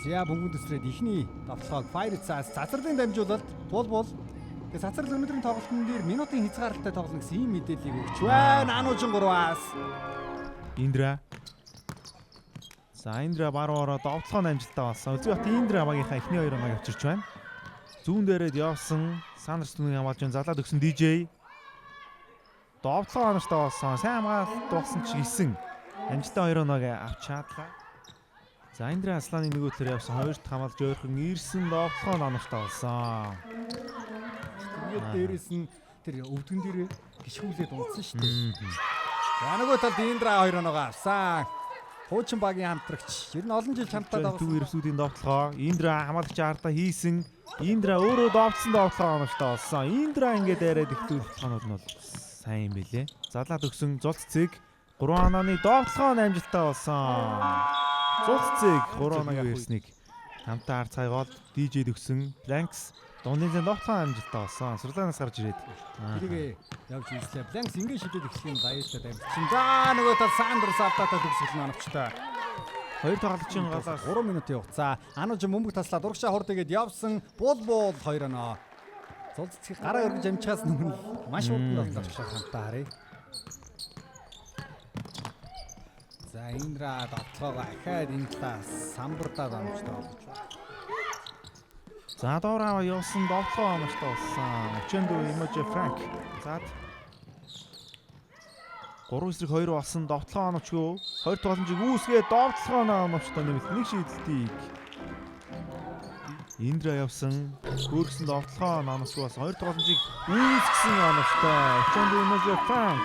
За бөмбөг төсрээд ихний давталгааг Fire-цаас цацралын дамжуулалт бол тэгээ цацрал өнөөдрийн тоглолтын дээр минутын хязгаарлалтай тоглоно гэсэн ийм мэдээллийг өгч байна. Ануужин 3-аас Индра. За Индра баруураа довтлооны амжилттай болсон. Үзбат Индра багийнхаа эхний 2 оног авчирч байна. Зүүн дээрээд явсан Сандерс түүнийг хамгаалж залаад өгсөн DJ. Довтлоо оногтой болсон. Сайн хамгаалалт болсон ч гисэн. Амжилттай 2 оног авч чадлаа. За Индра Асланы нөгөө талаар явсан 2-т хамгаалж ойрхон ирсэн довтлооны оногтой болсон. Тэгээд дээрэс нь тэр өвдгөн дээр гიშгүүлээд унтсан шүү дээ. За нөгөө талд Индра 2 оноо авсан. Хуучин багийн хамтрагч. Ер нь олон жил хамтдаа тоглосон төв эрсүүдийн довтлогоо Индра хамгаалагч ардаа хийсэн. Индра өөрөө довтлсон довтлогоо оногтой болсон. Индра ингээд яриад их довтлогоонууд нь бол сайн юм билэ. Залаад өгсөн Зулццэг 3 онооны довтлогооны амжилттай болсон. Зулццэг 3 оноо ирснийг хамтаа ард цайгоод DJ өгсөн Blanks Донын довтлогоо амжилттай болсон. Сурлаанаас гарч ирээд тэрийг явж үзлээ. Blanks ингээд шидэд эхлэх юм баяртай дамжчихсан. За нөгөө тал Сандерс алдаатай төгсгөл оновчтой. 2 тоглолтын галаас 3 минутын хугацаа. Анууж бөмбөг таслаад урагшаа хурдгээд явсан. Бол 2 оноо. Зулццгийг гараа өргөж амжихаас өмнө маш урдан тоглож хамтаа харъя. За Индра довтлогоо ахаад энэ талаас самбардаад оновчтой болж байна. За доороо явсан довтлоо оногтой болсон. Өчөндөө Emoji Frank. За 3-2 болсон довтлоо оновчгүй 20 тоглолтыг үүсгээд довтлоо оновчтой нэмэлт нэг шийдэлтийг Индра явсан. Өөргсөн довтлоо оновчгүй болсон 2 тоглолтыг үүсгэсэн оновчтой. Өчөндөө Emoji Frank.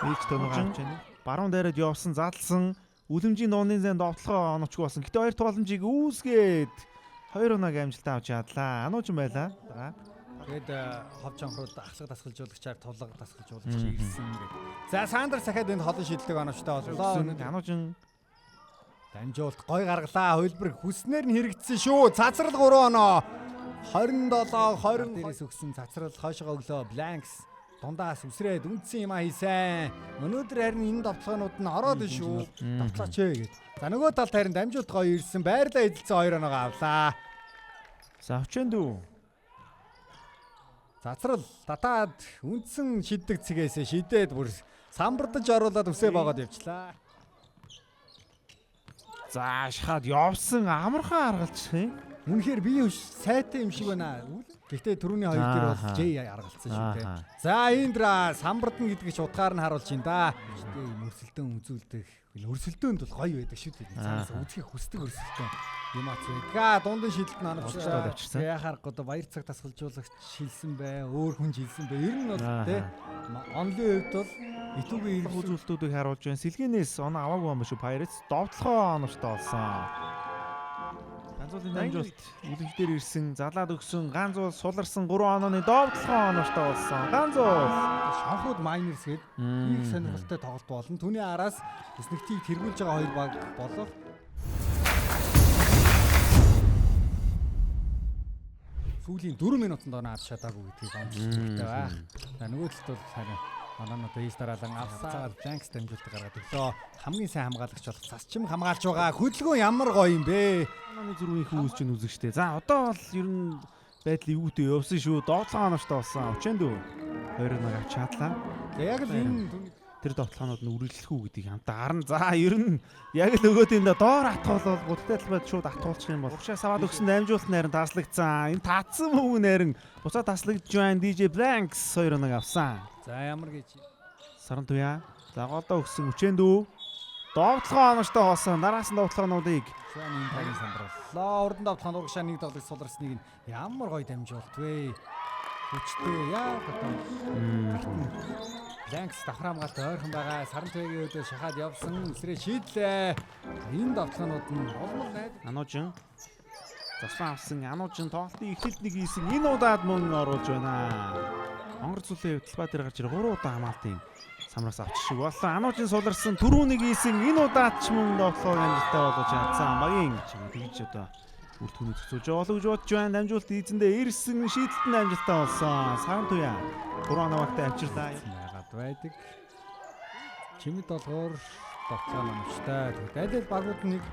Ийч тоног авч байна. Баруун дээрээ явсан задлсан үлэмжийн дууны зэн довтлоо оновчгүй болсон. Гэтэ 2 тоглолтыг үүсгээд 2 оног амжилттай авч ядлаа. Ануучин байлаа. Тэгээд хов чонхрууд ахлах тасгалжуулагчаар тулга тасгалжуулагч ирсэн гэдэг. За Сандерс дахиад энэ холын шийдлэг оновчтой боллоо. Ануучин дамжуулт гой гаргалаа. Хөлбөр хүснээр нь хэрэгжсэн шүү. Цацрал 3 оноо. 27 20 дээрээс өгсөн цацрал хойшоо өглөө Blanks дундаас үсрээд үндсэн юм хийсэн. Өнөөдөр харин энэ давтлагууд нь ороод ин шүү. Давтлаач ээ гээд. За нөгөө талд харин дамжуулт гоё ирсэн. Байрлаа эзэлсэн 2 оноо авлаа. За Өчөндөө цацрал татаад үндсэн шиддэг цэгээс шидээд бүр самбардаж оруулаад үсээ богоод явчлаа. За шахаад явсан амархан аргалчих юм. Үнэхээр бие сайтай юм шиг байна. Гэхдээ түрүүний 2 дээр бол J аргалцсан шүү дээ. За Индра самбардна гэдгийг ч утгаар нь харуулж байна да. Гэхдээ юм өрсөлдөөн үзүүлдэг. Өрсөлдөөнд бол гоё байдаг шүү дээ. Цаанаас үзхийг хүсдэг өрсөлдөөн. Юм ац вэ. Дундын шилэлт нь оновчтой. Яхаар одоо баяр цаг тасгалжуулагч шилсэн бай. Өөр хүн шилсэн бай. Ер нь бол тий. Онлын хувьд бол итүүгийн ирэх үзүүлэлтүүдийг харуулж байна. Сэлгэнээс оноо аваагүй юм шүү. Pirates довтлохоо оновчтой болсон. Ганцуулын дамжуулт үлэмжээр ирсэн залаад өгсөн ганцуул суларсан 3 онооны довтлохоо оновчтой болсон. Ганцуул шонхрууд Miners гээд их сонирхолтой тоглолт болно. Түүний араас эснэгтийг тэргүүлж байгаа 2 баг болох сүүлийн 4 минутанд оноо авч чадаагүй гэдгийг онцлогтой байна. За нөгөө талд бол харин онооноо дэйс дараалан авсаар Blanks дамжуулт гаргаад өглөө хамгийн сайн хамгаалагч болох цасчим хамгаалж байгаа. Хөдөлгөөн ямар гоё юм бэ? Онооны зүрхний хүүс чинь үзэг штэ. За одоо бол ер нь байдлын юутэй явсан шүү. Довтлоо оновчтой болсон. Өчөндөө 2 оноо авч чадлаа. Яг л энэ тэр довтлоонууд нь үргэлжлэх үү гэдгийг хамтаа харна. За ер нь яг л өгөөд энэ доор атгуул бол гуттай талбайд шууд атгуулчих юм бол урагшаа саваад өгсөн дамжуулт найран таслагдсан. Энэ татсан мөнгө найран буцаад таслагдж байна. DJ Blanks 2 оноо авсан. За ямар гэж Саран туяа. За голдоо өгсөн Өчөндөө довтлогоо оновчтой болсон. Дараас нь довтлоонуудыг энэ тагийн самбарлаа. Урдан довтлогоо урагшаа нэг тоглож суларсныг нь ямар гоё дамжуулт вэ? Хүчтэй яа гэдэг. Blanks давхар хамгаалтай ойрхон байгаа. Саран туяагийн өдөө шахаад явсан. Үсрээ шийдлээ. Энэ довтлоонууд нь олмор найд. Ануужин заслан авсан. Ануужин тоглолтын эхлэлд нэг хийсэн. Энэ удаад мөн оруулж байна. Хонгор зүлээ талбай дээр гарч 3 удаа хамгаалтын самраас авч шиг боллоо. Ануужин суларсан түрүүнийг хийсэн. Энэ удаад ч мөн довтлогоо амжилттай болгож чадсан. Багийн тэгж одоо үр дүнээ зохицуулж байгаа гэж бодож байна. Дамжуулт эзэндээ ирсэн шийдэлтэн амжилттай болсон. Саран туяа 3 оноотой авчирлаа. Яагаад байдаг? Чимэд долгоор довтлогоо намжтай. Дайлал багууд нэг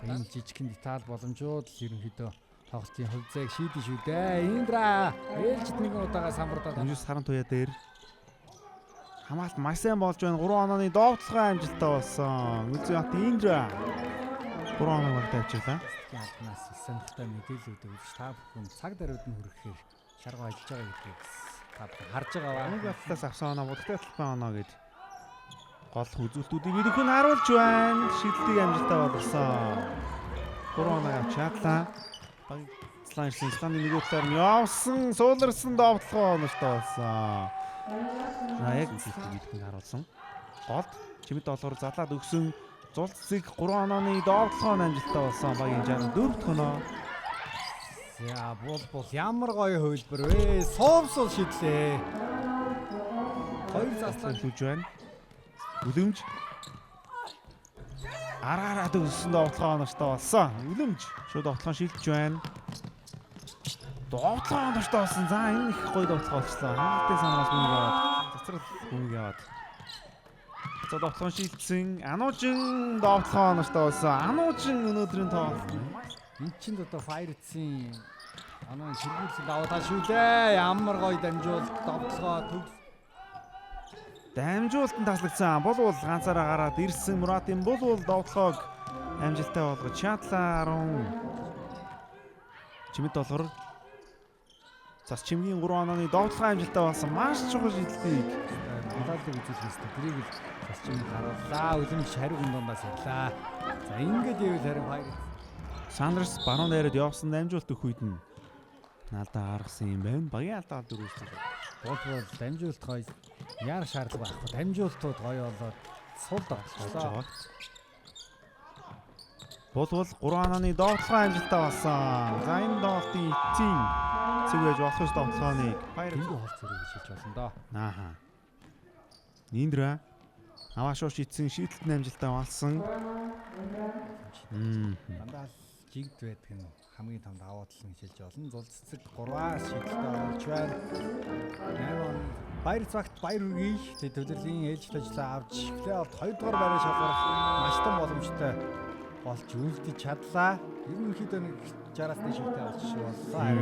Энэ жижигхэн деталь боломжууд ерөнхийдөө тоглолтын хувьцааг шийдэн шүү дээ. Индра ээлжид нэгэн удаага самбардаад Дэмжүүлс харан туяа дээр хамгаалт маш сайн болж байна. 3 онооны довтлогоо амжилттай болсон. Үзэн хот Индра 3 оноо багтаа авчихлаа. албанаас сонирхолтой мэдээллүүд өгч та бүхэн цаг даруйд нь хүрэхээр шаргуу ажиллаж байгаа гэдгийг та бүхэн харж байгаа. Нэг батлаас авсан оноо будагтай талбай оноо гэд гол үзүүлэлтүүдийг бид бүхэн харуулж байна. Шийдлийг амжилттай болгосон. 3 оноо авч чадлаа. Слайн ирсэн сланы нөгөө талаар нь явсан сууларсан довтлогоо оноотой болсон. Яг үзүүлэлтийг бид бүхэн харуулсан. Голд чимэд доллар залаад өгсөн зулцыг 3 онооны довтлогоо амжилттай болсон. Багийн 64 оноо. За бол ямар гоё хөвлбөр вэ? Суувсул шидлээ. Хоёр заслаа хүлж байна. Үлэмж араараа дөрсөн довтлогоо оноотой болсон. Үлэмж шууд довтлогоо шилжиж байна. Довтлогоо оноотой болсон. За энэ их гоё довтлогоо болчихлоо. Хамгаалтын санаас мөнгө яваад цацрал мөнгө яваад. За довтлогоо шилжсэн. Ануужин довтлогоо оноотой болсон. Ануужин өнөөдрийн тоглолт энэ чинь одоо Fire-ийн анаа сэргүүлсэн даваа шүү дээ. Ямар гоё дамжуулт довтлогоо төв дамжуултанд таслагдсан. Булвал ганцаараа гараад ирсэн Муратын булвал довтлогоог амжилттай болгож чадлаа 10. Чимэд доллар. Зас чимгийн 3 онооны довтлогоо амжилттай болсон. Маш чухал шийдлийг халаалыг үзүүлэх ёстой. Тэрийг л бас чинь харууллаа. Үлэмж хариу гүндондаас ирлээ. За ингээд ивэл харин Fire Сандерс баруун дайраад явсан дамжуулт өгөх үед нь наалдаа гаргасан юм байна. Багийн алдаа дөрөвчлээ. бол дамжуулт гоё яар шаардлага байхгүй. Дамжуултууд гоё болоод сул давчлаа. Болвол 3 онооны довтлогоо амжилттай болсон. За энэ довтлын эцсийн цэг байж болох ш довтлооны Тэнгүү холц зэрэг шилж болно доо. Ааха. Ниндра аваашууш эцсийн шийдэлт амжилттай болсон. Дандаа жигд байдаг нь хамгийн том давуу тал нь шилж болно. Зул цэцэг 3-аас шийдэлтэй болж байна. 8 он Баяр цагт баяр үргий төвлөрлийн ээлжид ажиллаа авч плей-офф 2 дугаар байраа шалгарах маш том боломжтой болж үлдэж чадлаа. Ерөнхийдөө нэг 60-аас дээш шүлтэй болчихсон.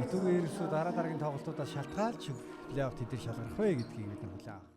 Итүгээр ерөөсөө дараа дараагийн тоглолтуудаас шалтгаалж плей-офф тэд шалгарах вэ гэдгийг бид хүлээн авах.